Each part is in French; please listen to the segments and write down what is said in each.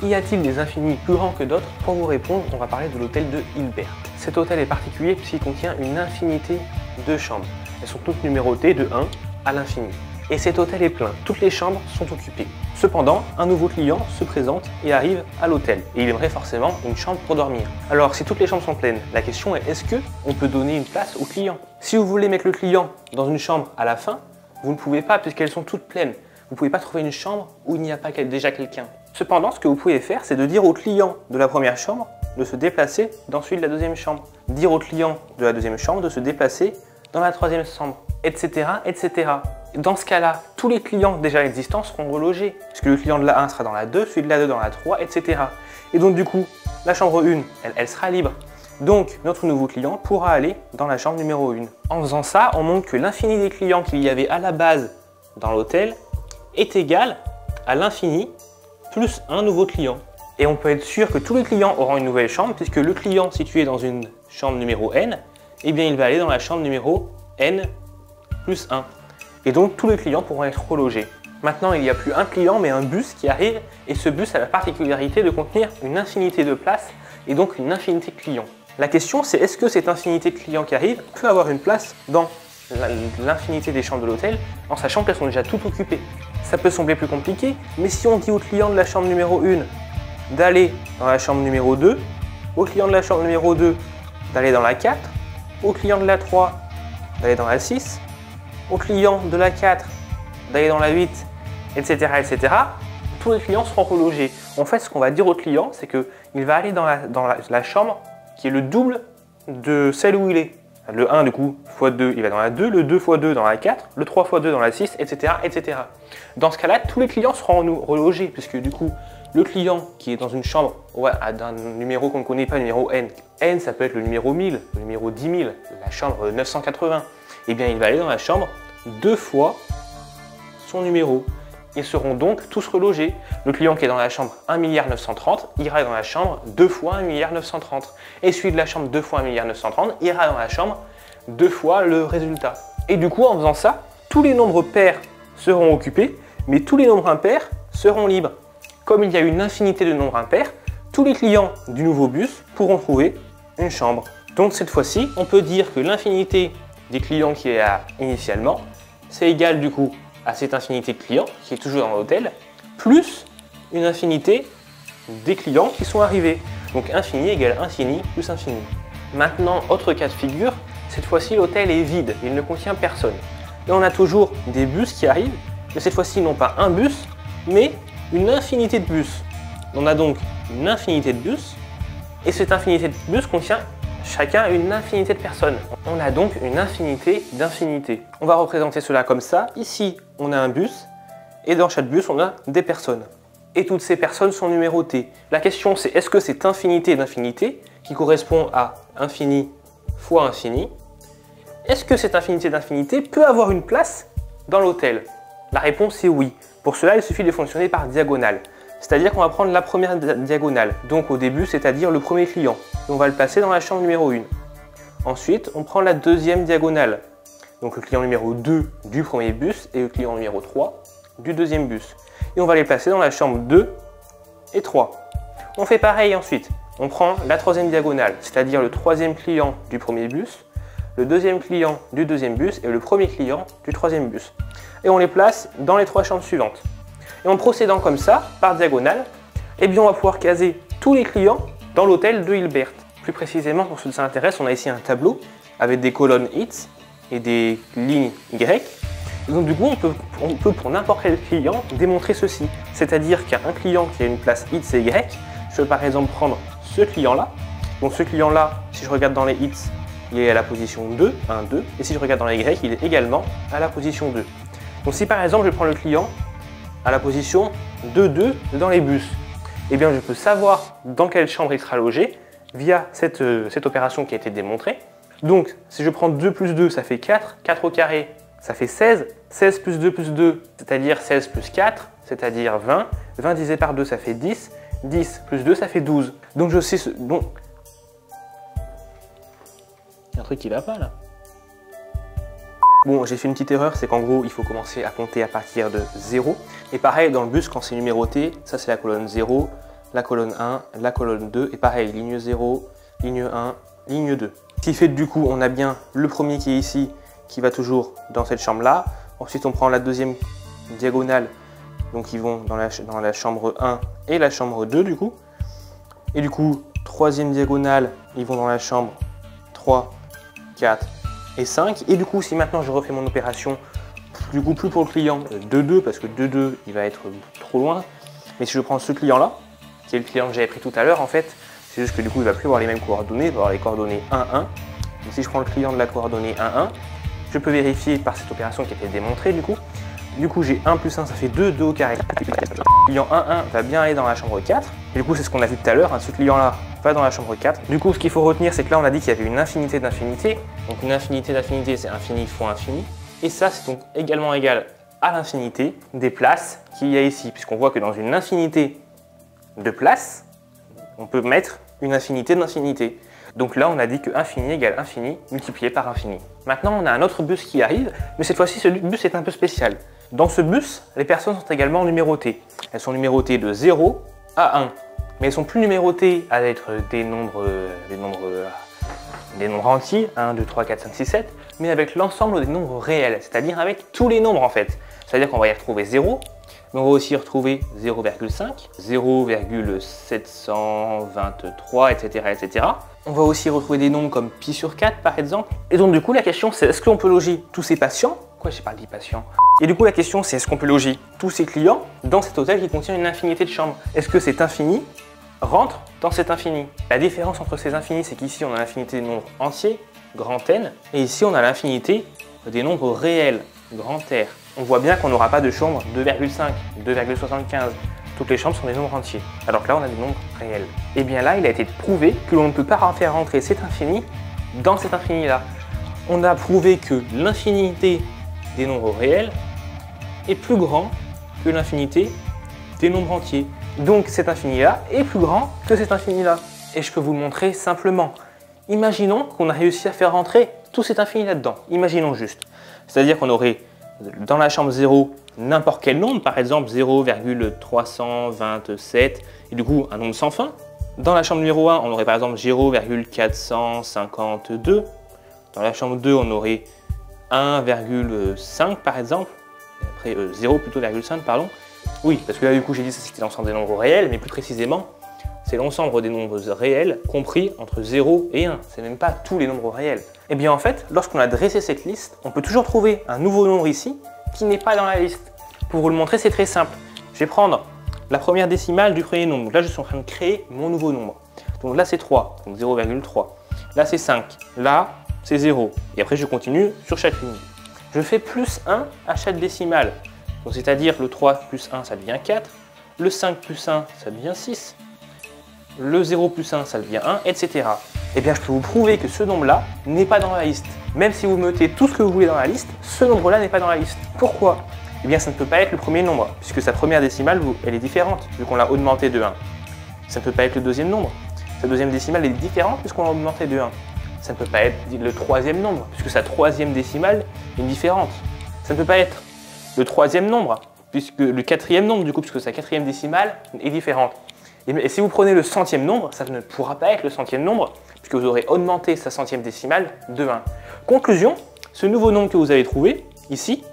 Y a-t-il des infinis plus grands que d'autres? Pour vous répondre, on va parler de l'hôtel de Hilbert. Cet hôtel est particulier puisqu'il contient une infinité de chambres. Elles sont toutes numérotées de 1 à l'infini. Et cet hôtel est plein, toutes les chambres sont occupées. Cependant, un nouveau client se présente et arrive à l'hôtel. Et il aimerait forcément une chambre pour dormir. Alors, si toutes les chambres sont pleines, la question est, est-ce qu'on peut donner une place au client? Si vous voulez mettre le client dans une chambre à la fin, vous ne pouvez pas puisqu'elles sont toutes pleines. Vous ne pouvez pas trouver une chambre où il n'y a pas déjà quelqu'un. Cependant, ce que vous pouvez faire, c'est de dire au client de la première chambre de se déplacer dans celui de la deuxième chambre. Dire au client de la deuxième chambre de se déplacer dans la troisième chambre, etc., etc. Dans ce cas-là, tous les clients déjà existants seront relogés, puisque le client de la 1 sera dans la 2, celui de la 2 dans la 3, etc. Et donc du coup, la chambre 1, elle sera libre. Donc notre nouveau client pourra aller dans la chambre numéro 1. En faisant ça, on montre que l'infini des clients qu'il y avait à la base dans l'hôtel est égal à l'infini plus un nouveau client. Et on peut être sûr que tous les clients auront une nouvelle chambre, puisque le client situé dans une chambre numéro n, eh bien il va aller dans la chambre numéro n plus 1. Et donc tous les clients pourront être relogés. Maintenant, il n'y a plus un client, mais un bus qui arrive, et ce bus a la particularité de contenir une infinité de places, et donc une infinité de clients. La question, c'est est-ce que cette infinité de clients qui arrive peut avoir une place dans l'infinité des chambres de l'hôtel, en sachant qu'elles sont déjà toutes occupées? Ça peut sembler plus compliqué, mais si on dit au client de la chambre numéro 1 d'aller dans la chambre numéro 2, au client de la chambre numéro 2 d'aller dans la 4, au client de la 3 d'aller dans la 6, au client de la 4 d'aller dans la 8, etc., etc., tous les clients seront relogés. En fait, ce qu'on va dire au client, c'est qu'il va aller dans la chambre qui est le double de celle où il est. Le 1 du coup x 2, il va dans la 2, le 2 x 2 dans la 4, le 3 x 2 dans la 6, etc., etc. Dans ce cas-là, tous les clients seront relogés, puisque du coup, le client qui est dans une chambre d'un numéro qu'on ne connaît pas, le numéro n, n ça peut être le numéro 1000, le numéro 10 000, la chambre 980, eh bien il va aller dans la chambre 2 fois son numéro. Ils seront donc tous relogés. Le client qui est dans la chambre 1 930 ira dans la chambre 2 fois 1 930. Et celui de la chambre 2 fois 1 930 ira dans la chambre 2 fois le résultat. Et du coup, en faisant ça, tous les nombres pairs seront occupés, mais tous les nombres impairs seront libres. Comme il y a une infinité de nombres impairs, tous les clients du nouveau bus pourront trouver une chambre. Donc cette fois-ci, on peut dire que l'infinité des clients qui est là initialement, c'est égal du coup à cette infinité de clients qui est toujours dans l'hôtel, plus une infinité des clients qui sont arrivés. Donc infini égale infini plus infini. Maintenant, autre cas de figure, cette fois-ci l'hôtel est vide, il ne contient personne. Et on a toujours des bus qui arrivent, mais cette fois-ci non pas un bus, mais une infinité de bus. On a donc une infinité de bus, et cette infinité de bus contient chacun une infinité de personnes. On a donc une infinité d'infinités. On va représenter cela comme ça. Ici, on a un bus, et dans chaque bus, on a des personnes. Et toutes ces personnes sont numérotées. La question, c'est est-ce que cette infinité d'infinités, qui correspond à infini fois infini, est-ce que cette infinité d'infinités peut avoir une place dans l'hôtel? La réponse est oui. Pour cela, il suffit de fonctionner par diagonale. C'est-à-dire qu'on va prendre la première diagonale, donc au début, c'est-à-dire le premier client. Et on va le placer dans la chambre numéro 1. Ensuite, on prend la deuxième diagonale, donc le client numéro 2 du premier bus et le client numéro 3 du deuxième bus. Et on va les placer dans la chambre 2 et 3. On fait pareil ensuite. On prend la troisième diagonale, c'est-à-dire le troisième client du premier bus, le deuxième client du deuxième bus et le premier client du troisième bus. Et on les place dans les trois chambres suivantes. Et en procédant comme ça, par diagonale, eh bien on va pouvoir caser tous les clients dans l'hôtel de Hilbert. Plus précisément, pour ceux qui s'intéressent, on a ici un tableau avec des colonnes X et des lignes Y. Et donc du coup, on peut pour n'importe quel client démontrer ceci. C'est-à-dire qu'il y a un client qui a une place X et Y. Je peux par exemple prendre ce client-là. Donc ce client-là, si je regarde dans les X, il est à la position 2, 1, 2. Et si je regarde dans les Y, il est également à la position 2. Donc si par exemple je prends le client à la position 2, 2 dans les bus, eh bien je peux savoir dans quelle chambre il sera logé via cette opération qui a été démontrée. Donc si je prends 2 plus 2, ça fait 4, 4 au carré, ça fait 16, 16 plus 2, c'est-à-dire 16 plus 4, c'est-à-dire 20, 20 divisé par 2, ça fait 10, 10 plus 2, ça fait 12. Donc je sais ce... Bon, il y a un truc qui va pas là. Bon, j'ai fait une petite erreur, c'est qu'en gros, il faut commencer à compter à partir de 0. Et pareil, dans le bus, quand c'est numéroté, ça c'est la colonne 0, la colonne 1, la colonne 2, et pareil, ligne 0, ligne 1, ligne 2. Ce qui fait que du coup, on a bien le premier qui est ici, qui va toujours dans cette chambre-là. Ensuite, on prend la deuxième diagonale, donc ils vont dans la chambre 1 et la chambre 2 du coup. Et du coup, troisième diagonale, ils vont dans la chambre 3, 4 et 5. Et du coup, si maintenant je refais mon opération, du coup, plus pour le client 2-2, parce que 2-2, il va être trop loin. Mais si je prends ce client-là, qui est le client que j'avais pris tout à l'heure, en fait, c'est juste que du coup, il ne va plus avoir les mêmes coordonnées, il va avoir les coordonnées 1, 1. Donc si je prends le client de la coordonnée 1, 1, je peux vérifier par cette opération qui a été démontrée du coup. Du coup, j'ai 1 plus 1, ça fait 2, 2 au carré. Le client 1, 1 va bien aller dans la chambre 4. Et du coup, c'est ce qu'on a vu tout à l'heure, ce client-là va dans la chambre 4. Du coup, ce qu'il faut retenir, c'est que là, on a dit qu'il y avait une infinité d'infinités. Donc une infinité d'infinité, c'est infini fois infini. Et ça, c'est donc également égal à l'infinité des places qu'il y a ici. Puisqu'on voit que dans une infinité de places, on peut mettre une infinité d'infinités. Donc là, on a dit que infini égale infini multiplié par infini. Maintenant, on a un autre bus qui arrive, mais cette fois-ci, ce bus est un peu spécial. Dans ce bus, les personnes sont également numérotées. Elles sont numérotées de 0 à 1. Mais elles ne sont plus numérotées à être des nombres entiers, 1, 2, 3, 4, 5, 6, 7, mais avec l'ensemble des nombres réels, c'est-à-dire avec tous les nombres en fait. C'est-à-dire qu'on va y retrouver 0, mais on va aussi retrouver 0,5, 0,723, etc., etc. On va aussi retrouver des nombres comme pi sur 4 par exemple. Et donc du coup la question c'est est-ce qu'on peut loger tous ces patients? Quoi, j'ai pas dit patients. Et du coup la question c'est est-ce qu'on peut loger tous ces clients dans cet hôtel qui contient une infinité de chambres? Est-ce que cet infini rentre dans cet infini? La différence entre ces infinis, c'est qu'ici on a l'infinité des nombres entiers, grand N, et ici on a l'infinité des nombres réels, grand R. On voit bien qu'on n'aura pas de chambre 2,5, 2,75. Toutes les chambres sont des nombres entiers, alors que là on a des nombres réels. Et bien là, il a été prouvé que l'on ne peut pas faire rentrer cet infini dans cet infini-là. On a prouvé que l'infinité des nombres réels est plus grand que l'infinité des nombres entiers. Donc cet infini-là est plus grand que cet infini-là. Et je peux vous le montrer simplement. Imaginons qu'on a réussi à faire rentrer tout cet infini là-dedans. Imaginons juste. C'est-à-dire qu'on aurait dans la chambre 0 n'importe quel nombre, par exemple 0,327, et du coup un nombre sans fin. Dans la chambre numéro 1, on aurait par exemple 0,452. Dans la chambre 2, on aurait 1,5 par exemple. Et après 0 plutôt, 0,5 pardon. Oui, parce que là du coup j'ai dit que c'était l'ensemble des nombres réels, mais plus précisément, c'est l'ensemble des nombres réels compris entre 0 et 1. C'est même pas tous les nombres réels. Et bien en fait, lorsqu'on a dressé cette liste, on peut toujours trouver un nouveau nombre ici qui n'est pas dans la liste. Pour vous le montrer, c'est très simple. Je vais prendre la première décimale du premier nombre. Donc là, je suis en train de créer mon nouveau nombre. Donc là, c'est 3, donc 0,3. Là, c'est 5. Là, c'est 0. Et après, je continue sur chaque ligne. Je fais plus 1 à chaque décimale. Donc c'est-à-dire le 3 plus 1, ça devient 4. Le 5 plus 1, ça devient 6. Le 0 plus 1, ça devient 1, etc. Eh bien, je peux vous prouver que ce nombre-là n'est pas dans la liste. Même si vous mettez tout ce que vous voulez dans la liste, ce nombre-là n'est pas dans la liste. Pourquoi? Eh bien, ça ne peut pas être le premier nombre, puisque sa première décimale, elle est différente, vu qu'on l'a augmenté de 1. Ça ne peut pas être le deuxième nombre. Sa deuxième décimale est différente, puisqu'on l'a augmenté de 1. Ça ne peut pas être le troisième nombre, puisque sa troisième décimale est différente. Ça ne peut pas être le troisième nombre, puisque le quatrième nombre, du coup, puisque sa quatrième décimale est différente. Et si vous prenez le centième nombre, ça ne pourra pas être le centième nombre, puisque vous aurez augmenté sa centième décimale de 1. Conclusion, ce nouveau nombre que vous avez trouvé, ici,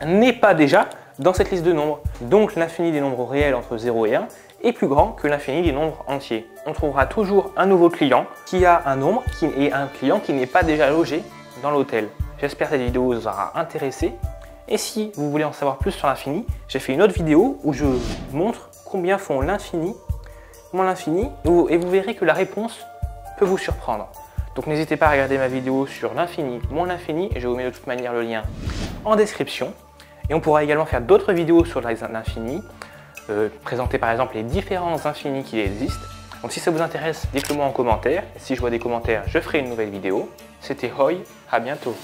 n'est pas déjà dans cette liste de nombres. Donc l'infini des nombres réels entre 0 et 1 est plus grand que l'infini des nombres entiers. On trouvera toujours un nouveau client qui a un nombre et un client qui n'est pas déjà logé dans l'hôtel. J'espère que cette vidéo vous aura intéressé. Et si vous voulez en savoir plus sur l'infini, j'ai fait une autre vidéo où je montre combien font l'infini, et vous verrez que la réponse peut vous surprendre. Donc n'hésitez pas à regarder ma vidéo sur l'infini, mon infini, et je vous mets de toute manière le lien en description. Et on pourra également faire d'autres vidéos sur l'infini, présenter par exemple les différents infinis qui existent. Donc si ça vous intéresse, dites-le moi en commentaire. Et si je vois des commentaires, je ferai une nouvelle vidéo. C'était Hoy, à bientôt.